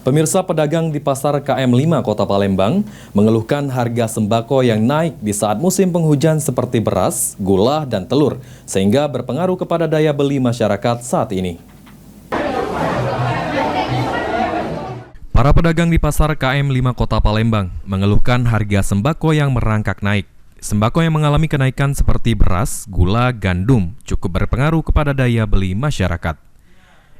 Pemirsa, pedagang di Pasar KM5 Kota Palembang mengeluhkan harga sembako yang naik di saat musim penghujan seperti beras, gula, dan telur, sehingga berpengaruh kepada daya beli masyarakat saat ini. Para pedagang di Pasar KM5 Kota Palembang mengeluhkan harga sembako yang merangkak naik. Sembako yang mengalami kenaikan seperti beras, gula, gandum cukup berpengaruh kepada daya beli masyarakat.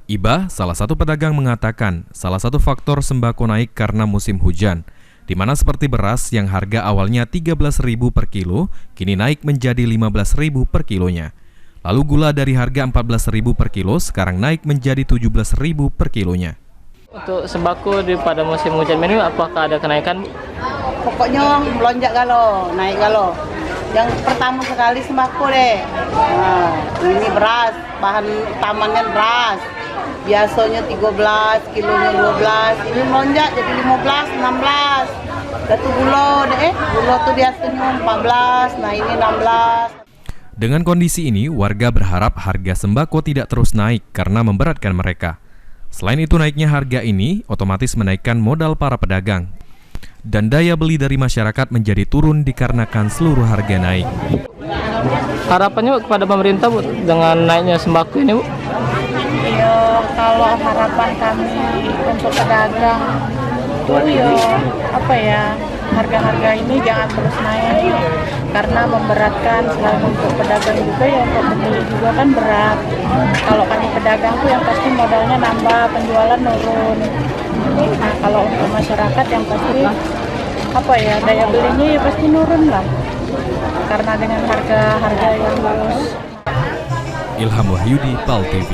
Iba, salah satu pedagang, mengatakan salah satu faktor sembako naik karena musim hujan, di mana seperti beras yang harga awalnya Rp13.000 per kilo, kini naik menjadi Rp15.000 per kilonya. Lalu gula dari harga Rp14.000 per kilo sekarang naik menjadi Rp17.000 per kilonya. Untuk sembako pada musim hujan ini apakah ada kenaikan? Pokoknya melonjak galau, naik galau. Yang pertama sekali sembako deh. Nah, ini beras, bahan utamanya beras. Biasanya 13, kilonya 12, ini melonjak jadi 15, 16. Datu gula deh, gula tuh biasanya 14, nah ini 16. Dengan kondisi ini, warga berharap harga sembako tidak terus naik karena memberatkan mereka. Selain itu, naiknya harga ini otomatis menaikkan modal para pedagang. Dan daya beli dari masyarakat menjadi turun dikarenakan seluruh harga naik. Harapannya kepada pemerintah, Bu, dengan naiknya sembako ini, Bu? Ya, kalau harapan kami untuk pedagang itu harga-harga ini jangan terus naik karena memberatkan selain untuk pedagang juga ya, untuk pembeli juga kan berat. Kalau kami pedagang tuh yang pasti modalnya nambah, penjualan turun. Nah, kalau untuk masyarakat yang pasti daya belinya ya pasti nurun lah karena dengan harga yang bagus. Ilham Wahyudi, PAL TV.